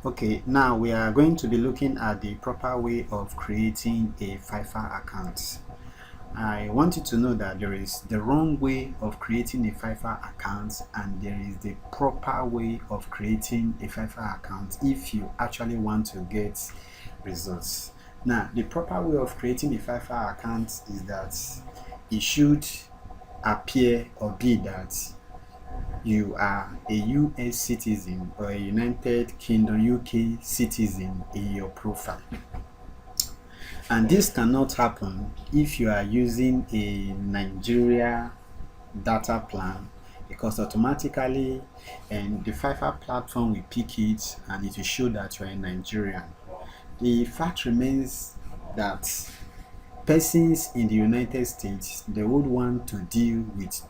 Okay, now we are going to be looking at the proper way of creating a Fiverr account. I want you to know that there is the wrong way of creating a Fiverr account and there is the proper way of creating a Fiverr account if you actually want to get results. Now, the proper way of creating a Fiverr account is that it should appear or be that you are a US citizen or a United Kingdom UK citizen in your profile. And this cannot happen if you are using a Nigeria data plan, because automatically and the Fiverr platform will pick it and it will show that you are a Nigerian. The fact remains that persons in the United States, they would want to deal with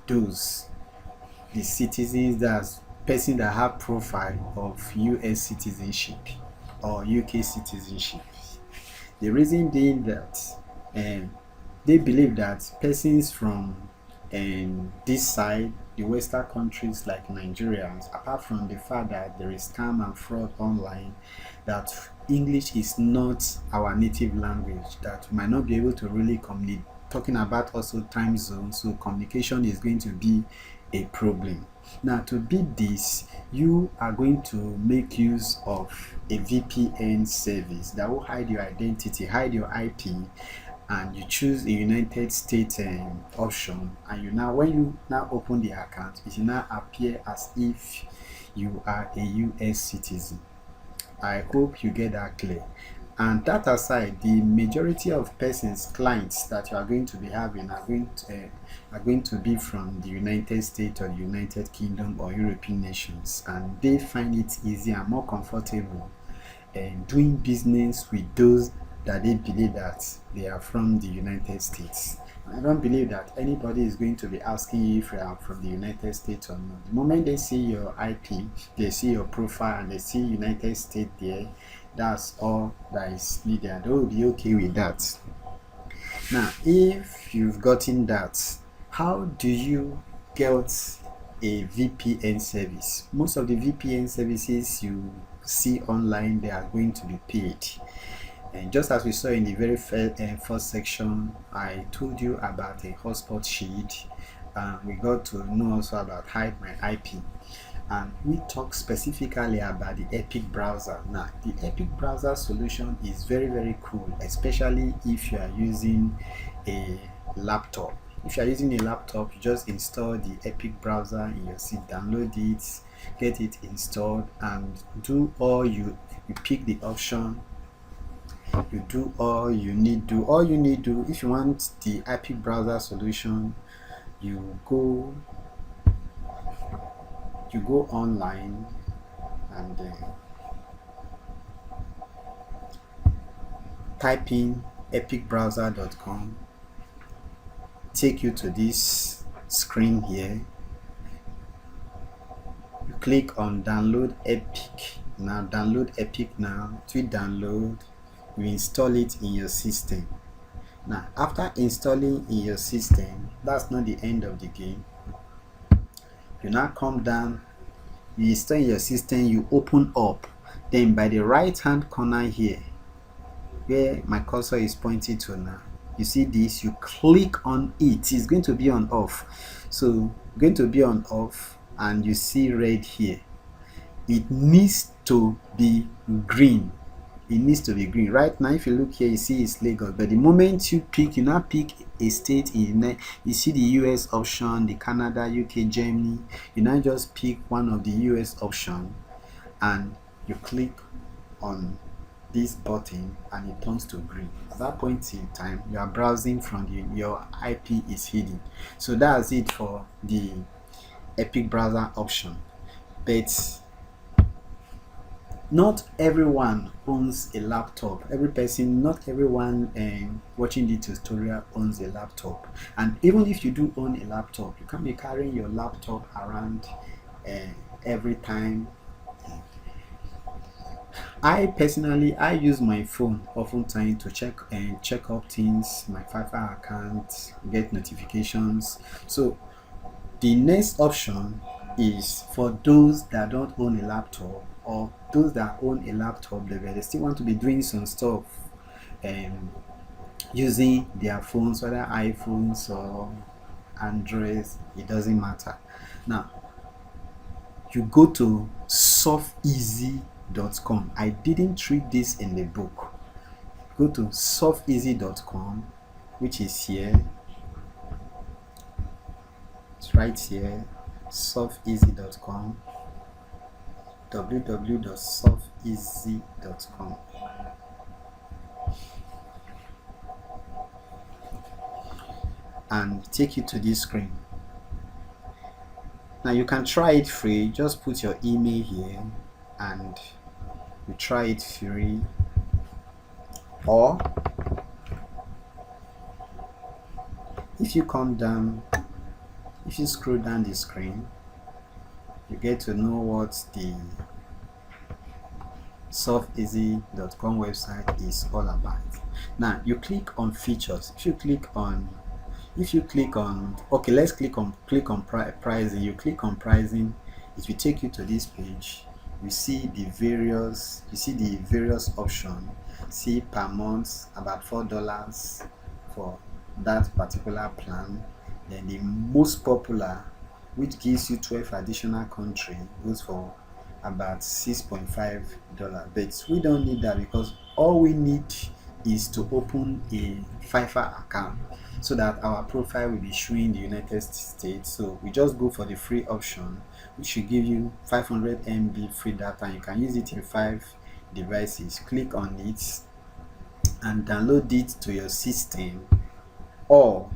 the citizens, that's person that have profile of US citizenship or UK citizenship. The reason being that they believe that persons from this side, the Western countries like Nigerians, apart from the fact that there is scam and fraud online, that English is not our native language, that we might not be able to really communicate. Talking about also time zones, so communication is going to be a problem. Now, to beat this, you are going to make use of a VPN service that will hide your identity, hide your IP, and you choose a United States option. And you now, when you now open the account, it will now appear as if you are a US citizen. I hope you get that clear. And that aside, the majority of persons, clients that you are going to be having are going to be from the United States or the United Kingdom or European nations, and they find it easier and more comfortable doing business with those that they believe that they are from the United States. I don't believe that anybody is going to be asking you if you are from the United States or not. The moment they see your IP, they see your profile, and they see United States there, that's all that is needed. They will be okay with that. Now, if you've gotten that, how do you get a VPN service? Most of the VPN services you see online, they are going to be paid. And just as we saw in the very first section, I told you about a hotspot shield. We got to know also about hide my IP. And we talk specifically about the Epic browser. Now, the Epic browser solution is very, very cool, especially if you are using a laptop. If you are using a laptop, you just install the Epic browser in your seat, download it, get it installed, and do all you pick the option. You do all you need do. If you want the Epic browser solution, you go online and type in epicbrowser.com, take you to this screen here. You click on download Epic. Now download Epic. Now to download, you install it in your system. Now after installing in your system, that's not the end of the game. You now come down, you install in your system, you open up, then by the right hand corner here where my cursor is pointing to now, you see this, you click on it. It's going to be on off, so going to be on off, and you see red here. It needs to be green. It needs to be green. Right now, if you look here, you see it's Lagos, but the moment you now pick a state in, you see the US option, the Canada, UK, Germany. You now just pick one of the US option and you click on this button and it turns to green. At that point in time, you are browsing from your IP is hidden. So that's it for the Epic browser option. But not everyone owns a laptop. Not everyone watching the tutorial owns a laptop. And even if you do own a laptop, you can't be carrying your laptop around every time. I personally use my phone oftentimes to check up things, my Fiverr account, get notifications. So the next option is for those that don't own a laptop. or those that own a laptop, they still want to be doing some stuff using their phones, whether iPhones or Androids, it doesn't matter. Now you go to softeasy.com. I didn't read this in the book. Go to softeasy.com, which is here. It's right here. Softeasy.com. www.softeasy.com. and take you to this screen. Now you can try it free. Just put your email here and you try it free, or if you come down, if you scroll down the screen, you get to know what the softeasy.com website is all about. Now you click on features. If you click on okay, let's click on pricing. You click on pricing, it will take you to this page. You see the various options. See per month about $4 for that particular plan. Then the most popular, which gives you 12 additional country, goes for about $6.5. But we don't need that, because all we need is to open a Fiverr account so that our profile will be showing the United States. So we just go for the free option, which will give you 500 MB free data. You can use it in 5 devices. Click on it and download it to your system, or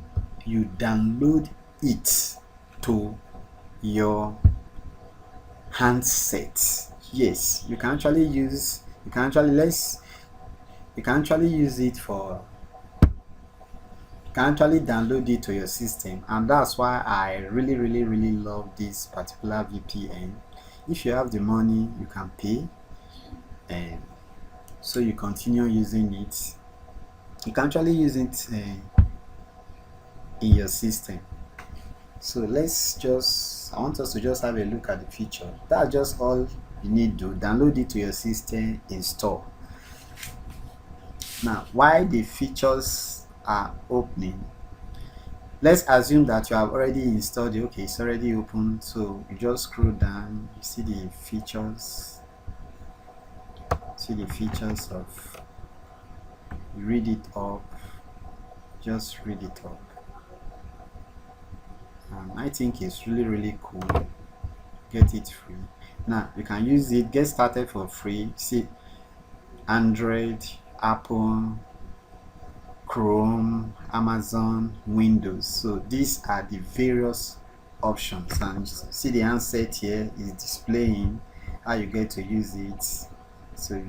you download it to your handset. Yes, you can actually use it for, you can actually download it to your system, and that's why I really love this particular VPN. If you have the money, you can pay, and so you continue using it. You can actually use it in your system. So I want us to just have a look at the feature. That's just all you need to download it to your system, install. Now, while the features are opening, let's assume that you have already installed it. Okay, it's already open, so you just scroll down, you see the features, of, you read it up, just read it up. I think it's really cool. Get it free. Now you can use it, get started for free. See, Android, Apple, Chrome, Amazon, Windows. So these are the various options, and see the handset here is displaying how you get to use it. So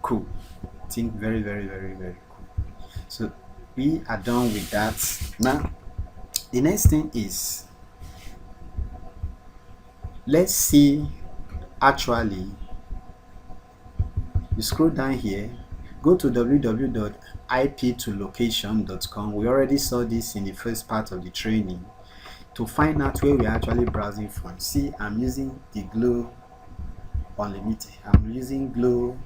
cool. I think very cool. So we are done with that. Now the next thing is, let's see, actually you scroll down here, go to www.ip2location.com. we already saw this in the first part of the training, to find out where we're actually browsing from. See, I'm using the Glow Unlimited. I'm using Glow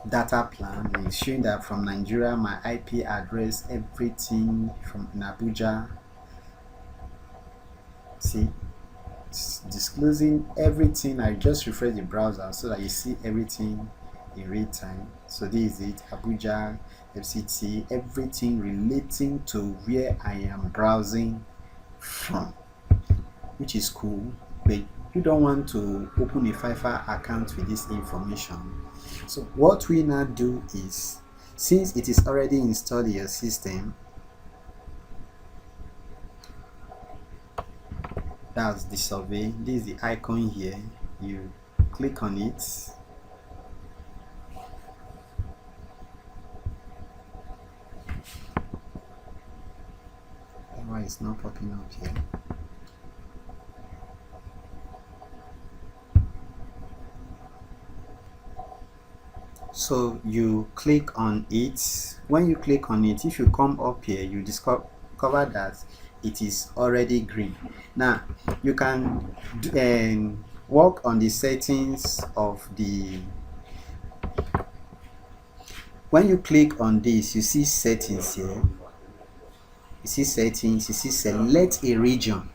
data plan. It's showing that from Nigeria, my IP address, everything from in Abuja. See, it's disclosing everything. I just refresh the browser so that you see everything in real time. So this is it, Abuja, FCT, everything relating to where I am browsing from, which is cool. But you don't want to open a Fiverr account with this information. So what we now do is, since it is already installed in your system, that's the survey. This is the icon here. You click on it. Why it's not popping up here? So you click on it. When you click on it, if you come up here, you discover that it is already green. Now you can work on the settings of the. When you click on this, you see settings here. You see settings, you see select a region.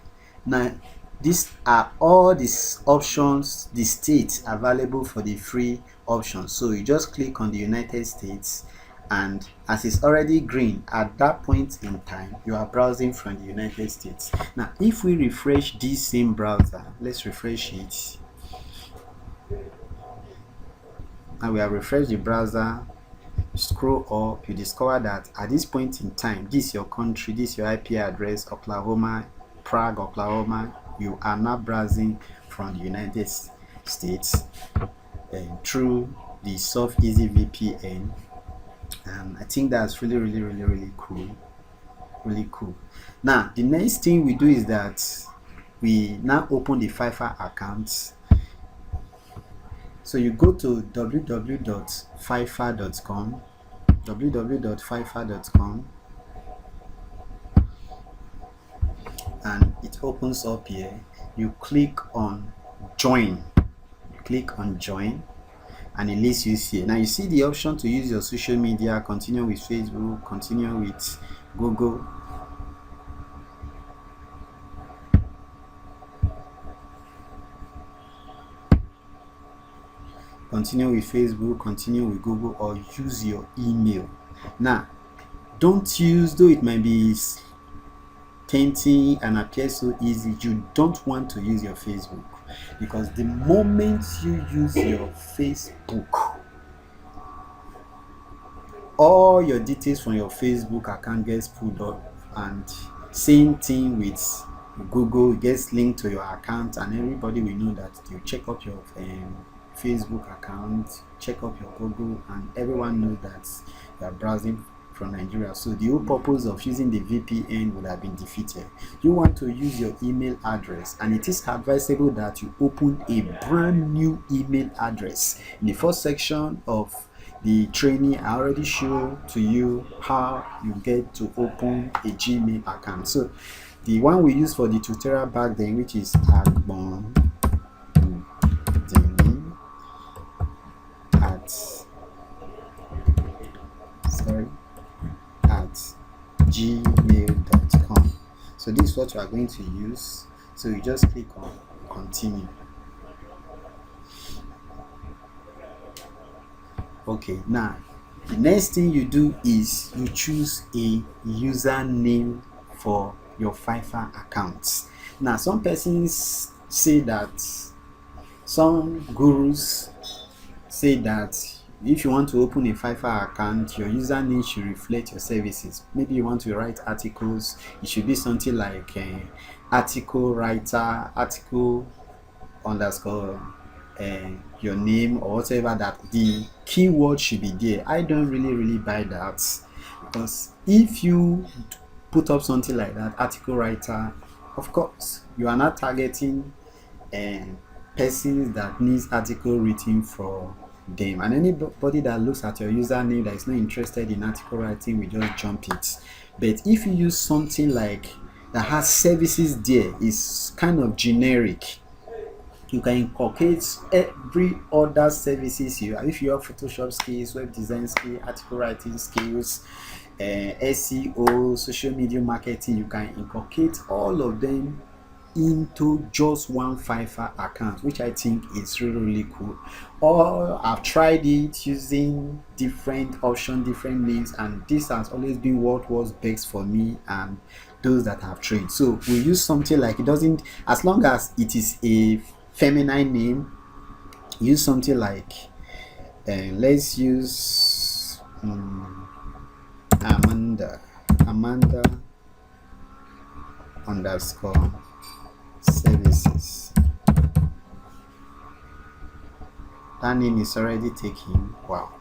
Now these are all these options, the states available for the free option. So you just click on the United States, and as it's already green at that point in time, you are browsing from the United States. Now if we refresh this same browser, let's refresh it, and we have refreshed the browser, scroll up, you discover that at this point in time, this is your country, this is your IP address, Oklahoma, Prague, Oklahoma. You are now browsing from the United States through the Soft Easy VPN. I think that's really cool. Really cool. Now the next thing we do is that we now open the Fiverr account. So you go to www.fiverr.com, www.fiverr.com, and it opens up here. You click on join. You click on join, and it leads you here. Now you see the option to use your social media, continue with Facebook, continue with Google. Continue with Facebook, continue with Google, or use your email. Now don't use, though it might be tempting and appear so easy, you don't want to use your Facebook, because the moment you use your Facebook, all your details from your Facebook account gets pulled up, and same thing with Google, it gets linked to your account, and everybody will know that you check up your Facebook account, check up your Google, and everyone knows that you are browsing from Nigeria. So the whole purpose of using the VPN would have been defeated. You want to use your email address, and it is advisable that you open a brand new email address. In the first section of the training, I already show to you how you get to open a Gmail account. So the one we use for the tutorial back then, which is agbon at gmail.com. So this is what we are going to use. So you just click on continue. Okay, now the next thing you do is you choose a username for your Fiverr account. Now some persons say that, some gurus say that if you want to open a Fiverr account, your username should reflect your services. Maybe you want to write articles, it should be something like article writer, article underscore your name, or whatever, that the keyword should be there. I don't really buy that, because if you put up something like that, article writer, of course you are not targeting persons that needs article written for them, and anybody that looks at your username that is not interested in article writing will just jump it. But if you use something like that has services there, is kind of generic, you can incorporate every other services you have. If you have Photoshop skills, web design skills, article writing skills, SEO, social media marketing, you can incorporate all of them into just one Fiverr account, which I think is really cool. Or I've tried it using different options, different names, and this has always been what was best for me and those that have trained. So we use something like, it doesn't, as long as it is a feminine name, use something like let's use Amanda underscore services. That name is already taken. Wow.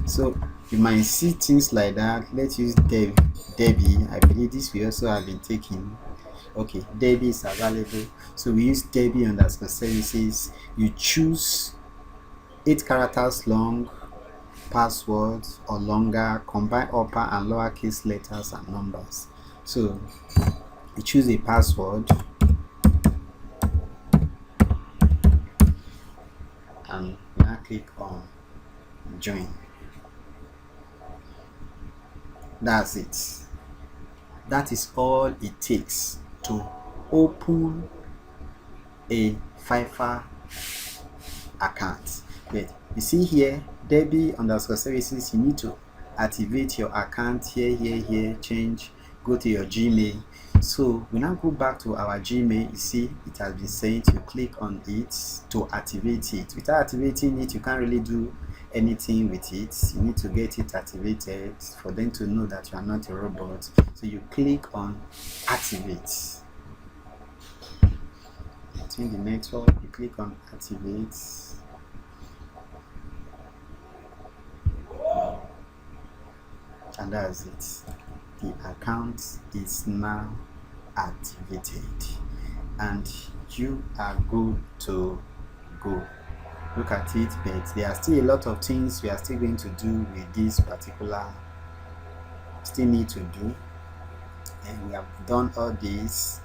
So you might see things like that. Let's use Debbie. I believe this will also have been taken. Okay, Debbie is available. So we use Debbie underscore services. You choose 8 characters long, password or longer, combine upper and lowercase letters and numbers. So you choose a password and now click on join. That's it. That is all it takes to open a Fiverr account. Wait, you see here, Debbie_services, you need to activate your account here, change, go to your Gmail. So we now go back to our Gmail. You see it has been sent. You click on it to activate it. Without activating it, you can't really do anything with it. You need to get it activated for them to know that you are not a robot. So you click on activate. Between the network, you click on activate. And that's it. The account is now activated and you are good to go. Look at it, but there are still a lot of things we are still going to do with this particular need to do, and we have done all this.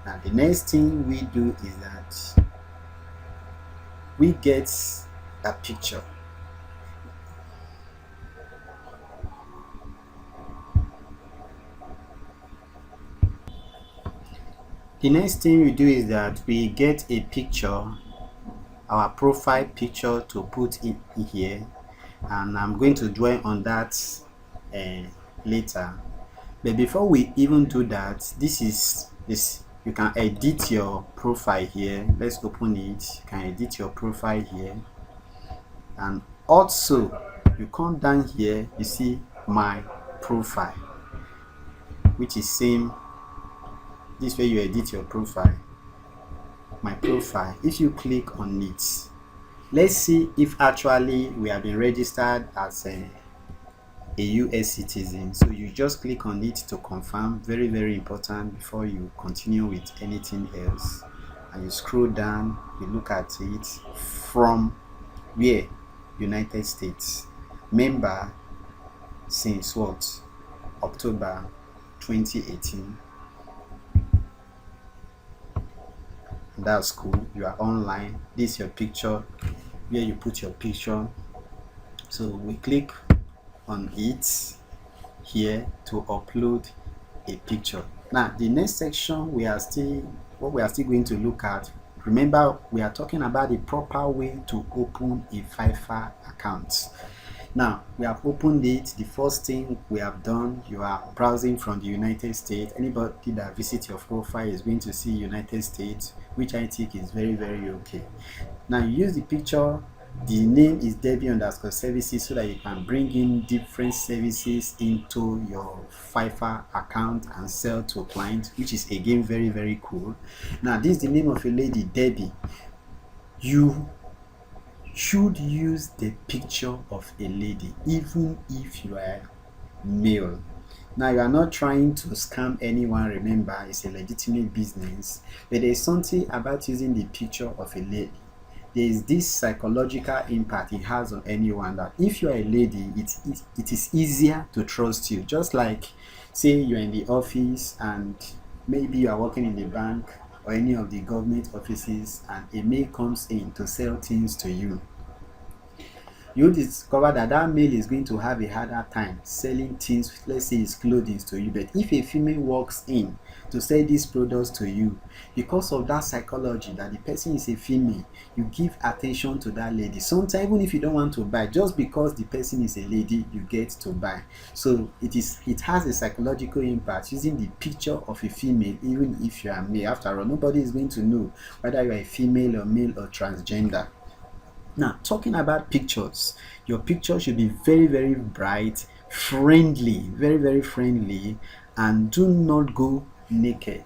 Now the next thing we do is that we get a picture. The next thing we do is that we get a picture, our profile picture, to put in here, and I'm going to dwell on that later. But before we even do that, this you can edit your profile here. Let's open it. You can edit your profile here, and also you come down here, you see my profile, which is same this way you edit your profile. My profile, if you click on it, let's see if actually we have been registered as a US citizen. So you just click on it to confirm. Very, very important before you continue with anything else. And you scroll down, you look at it from where? United States. Member since what? October 2018. That's cool. You are online. This is your picture, where you put your picture. So we click on it here to upload a picture. Now the next section we are still going to look at. Remember, we are talking about the proper way to open a Fiverr account. Now we have opened it. The first thing we have done, you are browsing from the United States. Anybody that visits your profile is going to see United States, which I think is very, very okay. Now you use the picture. The name is Debbie_services, so that you can bring in different services into your Fiverr account and sell to clients, which is again very, very cool. Now this is the name of a lady, Debbie. You should use the picture of a lady, even if you are male. Now you are not trying to scam anyone. Remember, it's a legitimate business, but there is something about using the picture of a lady. There is this psychological impact it has on anyone, that if you are a lady, it is easier to trust you. Just like, say you're in the office and maybe you are working in the bank or any of the government offices, and a male comes in to sell things to you. You discover that male is going to have a harder time selling things, let's say his clothing, to you. But if a female walks in to sell these products to you, because of that psychology that the person is a female, you give attention to that lady. Sometimes even if you don't want to buy, just because the person is a lady, you get to buy. So it has a psychological impact using the picture of a female, even if you are male. After all, nobody is going to know whether you are a female or male or transgender. Now, talking about pictures, your picture should be very, very bright, friendly, very, very friendly, and do not go naked.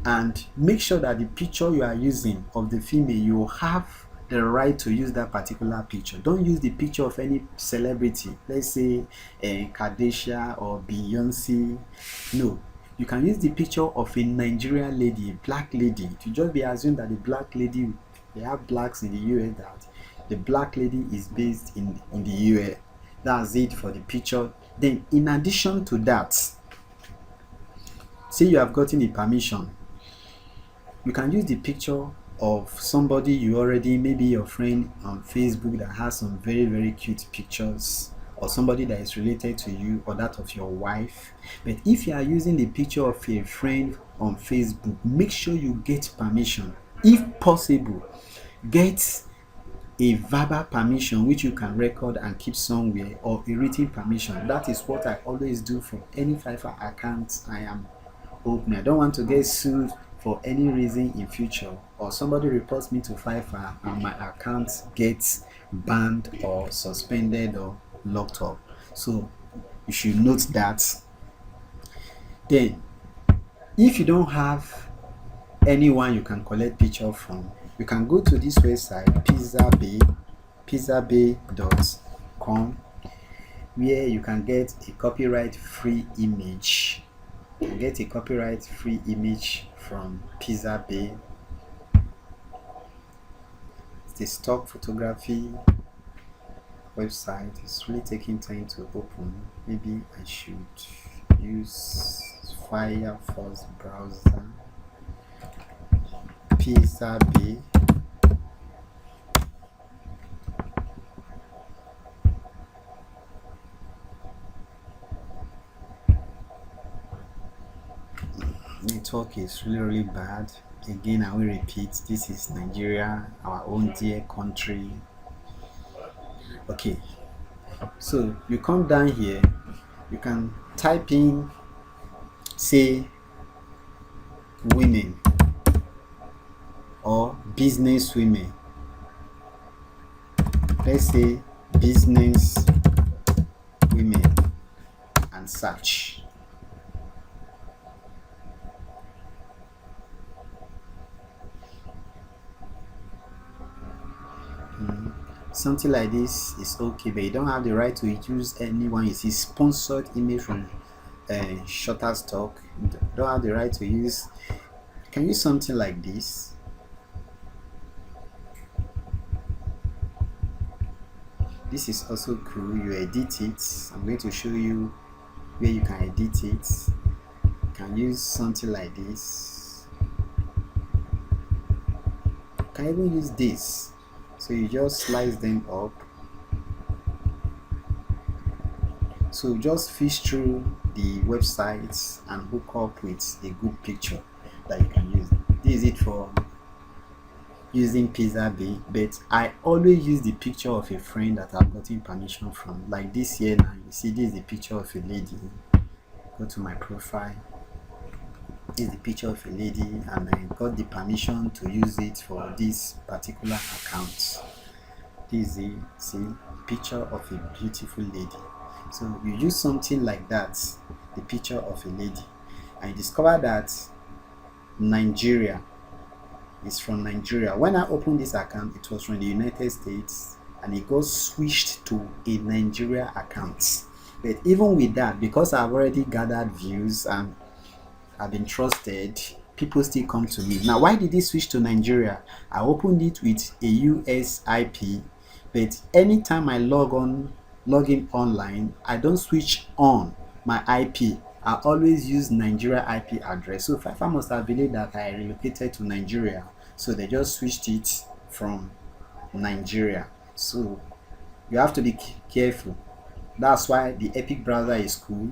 And make sure that the picture you are using of the female, you have the right to use that particular picture. Don't use the picture of any celebrity, let's say Kardashian or Beyonce. No, you can use the picture of a Nigerian lady, a black lady. To just be assumed that the black lady, they have blacks in the US, that the black lady is based in the US. That's it for the picture. Then in addition to that, say you have gotten the permission, you can use the picture of somebody you already, maybe your friend on Facebook that has some very very cute pictures, or somebody that is related to you, or that of your wife. But if you are using the picture of a friend on Facebook, make sure you get permission. If possible, get a verbal permission which you can record and keep somewhere, or a written permission. That is what I always do for any Fiverr account I am opening. I don't want to get sued for any reason in future, or somebody reports me to Fiverr and my account gets banned or suspended or locked up. So you should note that. Then, if you don't have anyone you can collect picture from, you can go to this website pizzabay.com, where you can get a copyright free image. You can get a copyright free image from Pizzabay. It's a stock photography website. It's really taking time to open. Maybe I should use Firefox browser. Pizzabay. Network is really bad. Again, I will repeat, this is Nigeria, our own dear country. Okay, so you come down here, you can type in, say, women or business women. Let's say business women, and search. Something like this is okay, but you don't have the right to use anyone. You see sponsored image from Shutterstock. You don't have the right to use. You can use something like this. This is also cool. You edit it. I'm going to show you where you can edit it. You can use something like this. You can even use this. So you just slice them up. So just fish through the websites and hook up with a good picture that you can use. This is it for using Pizzabay, but I always use the picture of a friend that I've gotten permission from. Like this here now, you see this is the picture of a lady. Go to my profile. This is the picture of a lady, and I got the permission to use it for this particular account. This is see picture of a beautiful lady. So you use something like that, the picture of a lady. I discovered that Nigeria is from Nigeria. When I opened this account, it was from the United States, and it got switched to a Nigeria account. But even with that, because I've already gathered views and I've been trusted, people still come to me. Now, why did it switch to Nigeria? I opened it with a US IP, but anytime I log in online, I don't switch on my IP. I always use Nigeria IP address. So Fiverr must have believed that I relocated to Nigeria, so they just switched it from Nigeria. So you have to be careful. That's why the Epic browser is cool.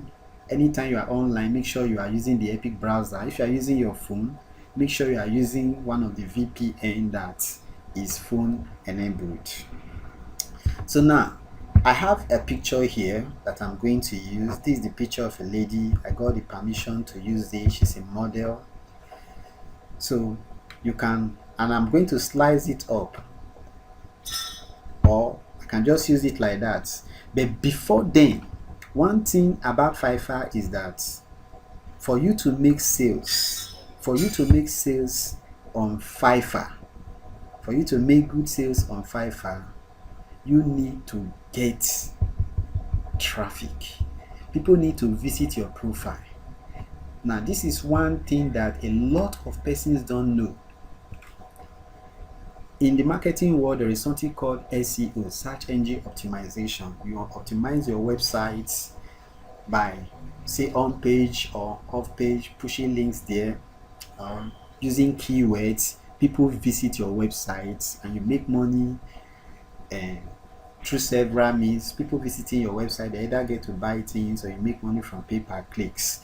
Anytime you are online, make sure you are using the Epic browser. If you are using your phone, make sure you are using one of the VPN that is phone enabled. So now I have a picture here that I'm going to use. This is the picture of a lady. I got the permission to use this. She's a model. So you can, and I'm going to slice it up, or I can just use it like that. But before then, one thing about Fiverr is that for you to make sales on Fiverr, for you to make good sales on Fiverr, you need to get traffic. People need to visit your profile. Now, this is one thing that a lot of persons don't know. In the marketing world, there is something called SEO, search engine optimization. You optimize your websites by say on page or off page, pushing links there, using keywords. People visit your website and you make money through several means. People visiting your website, they either get to buy things or you make money from pay-per-clicks.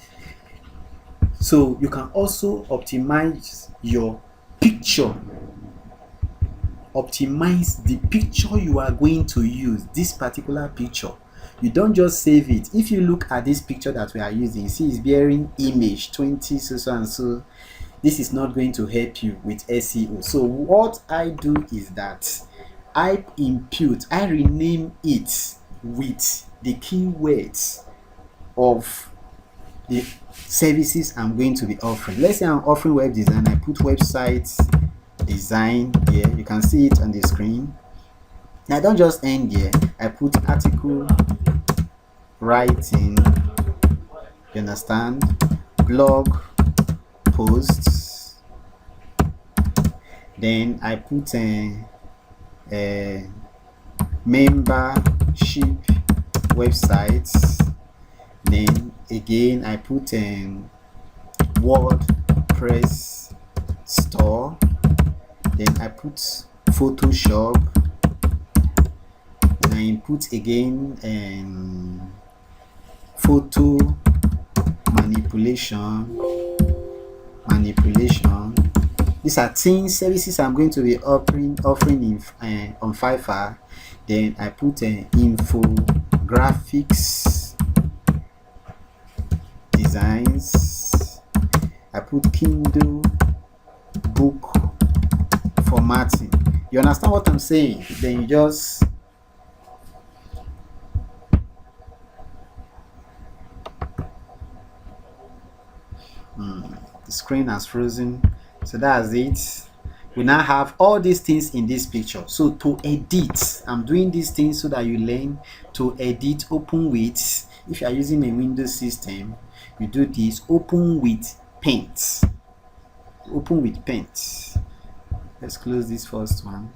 So you can also optimize your picture. Optimize the picture you are going to use. This particular picture, you don't just save it. If you look at this picture that we are using, you see it's bearing image 20 so and so. This is not going to help you with SEO. So what I do is that I rename it with the keywords of the services I'm going to be offering. Let's say I'm offering web design. I put website design here. You can see it on the screen. Now I don't just end here. I put article writing, you understand, blog posts, then I put a membership websites, then again I put WordPress store, then I put Photoshop, and I input again photo manipulation. These are things, services I'm going to be offering in on Fiverr. Then I put infographics designs. I put Kindle book formatting. You understand what I'm saying? Then you just the screen has frozen. So that's it. We now have all these things in this picture. So to edit, I'm doing these things so that you learn to edit. Open with, if you are using a Windows system, you do this. Open with Paint. Open with Paint. Let's close this first one.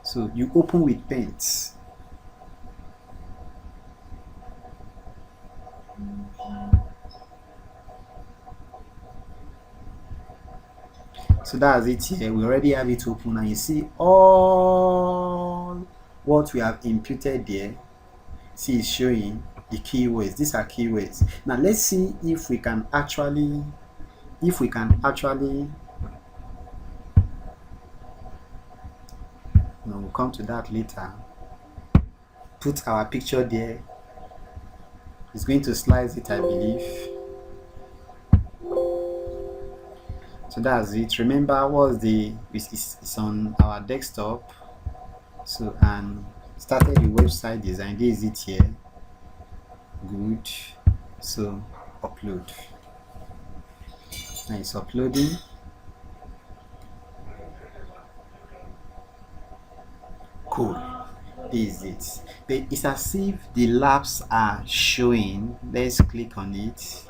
So you open with Paint. So that's it here. We already have it open and you see all what we have imputed there. See, it's showing the keywords. These are keywords. Now let's see if we can actually no, we'll come to that later. Put our picture there. It's going to slice it, I believe. So that's it. Remember, it's on our desktop. So, and started the website design. This is it here. Good. So upload. Now it's uploading. Cool. This is it. But it's as if the labs are showing. Let's click on it.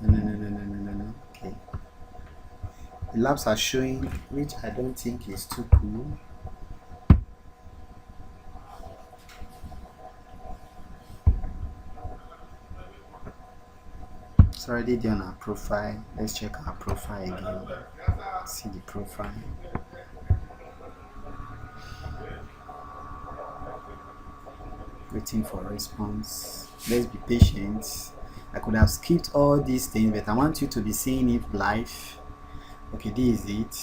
No. Okay. The labs are showing, which I don't think is too cool. It's already there on our profile. Let's check our profile again. See the profile. Waiting for response. Let's be patient. I could have skipped all these things, but I want you to be seeing it live. Okay, this is it.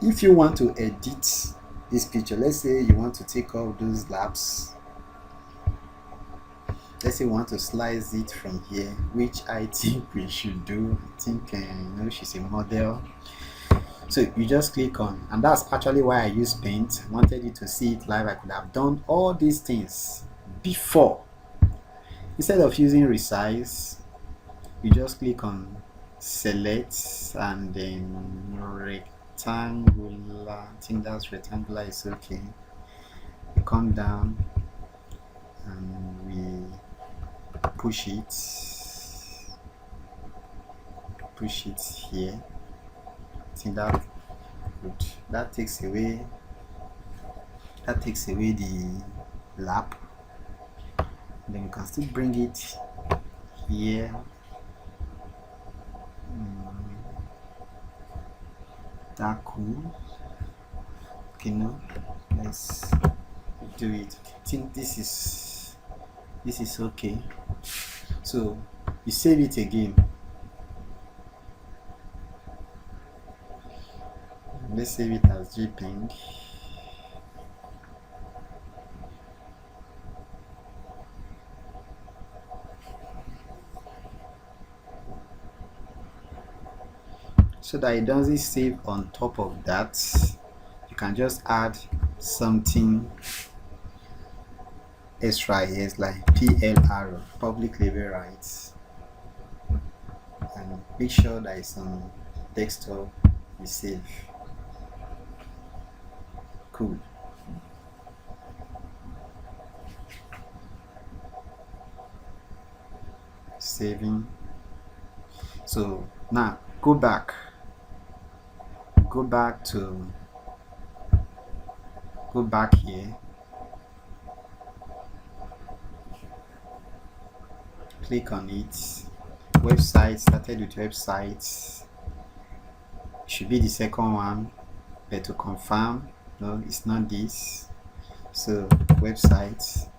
If you want to edit this picture, let's say you want to take off those labs. Let's say you want to slice it from here, which I think we should do. I think she's a model. So you just click on, and that's actually why I use Paint. I wanted you to see it live. I could have done all these things before. Instead of using resize, you just click on select and then rectangular. I think that's rectangular is okay. You come down and we push it here. think that good. That takes away the lap. Then you can still bring it here. That cool. Okay, now let's do it. I think this is okay. So you save it again. Let's save it as JPEG. So that it doesn't save on top of that, you can just add something extra here, like PLR, public label rights, and make sure that it's on desktop. You save. Cool. Saving. So now go back here, click on it. Website, started with websites, should be the second one, but to confirm, no, it's not this. So websites,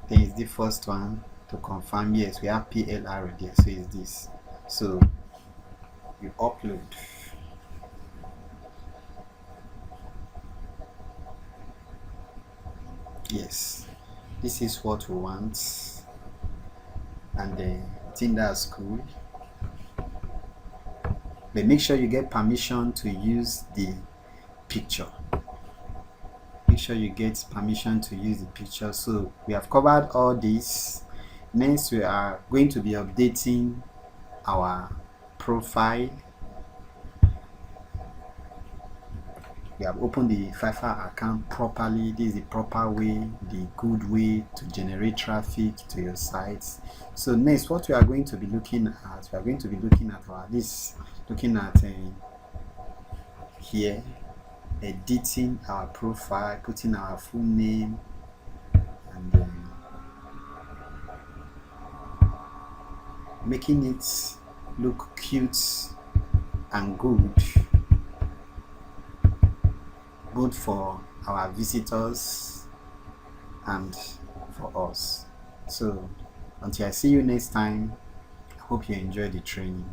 then it's the first one. To confirm, yes, we have PLR there, so it's this. So you upload. Yes, this is what we want, and I think that's cool. But make sure you get permission to use the picture. Make sure you get permission to use the picture. So we have covered all this. Next, we are going to be updating our profile. We have opened the Fiverr account properly. This is the proper way, the good way to generate traffic to your sites. So next, what we are going to be looking at, we are going to be looking at here, editing our profile, putting our full name, and then making it look cute and good, both for our visitors and for us. So until I see you next time, I hope you enjoy the training.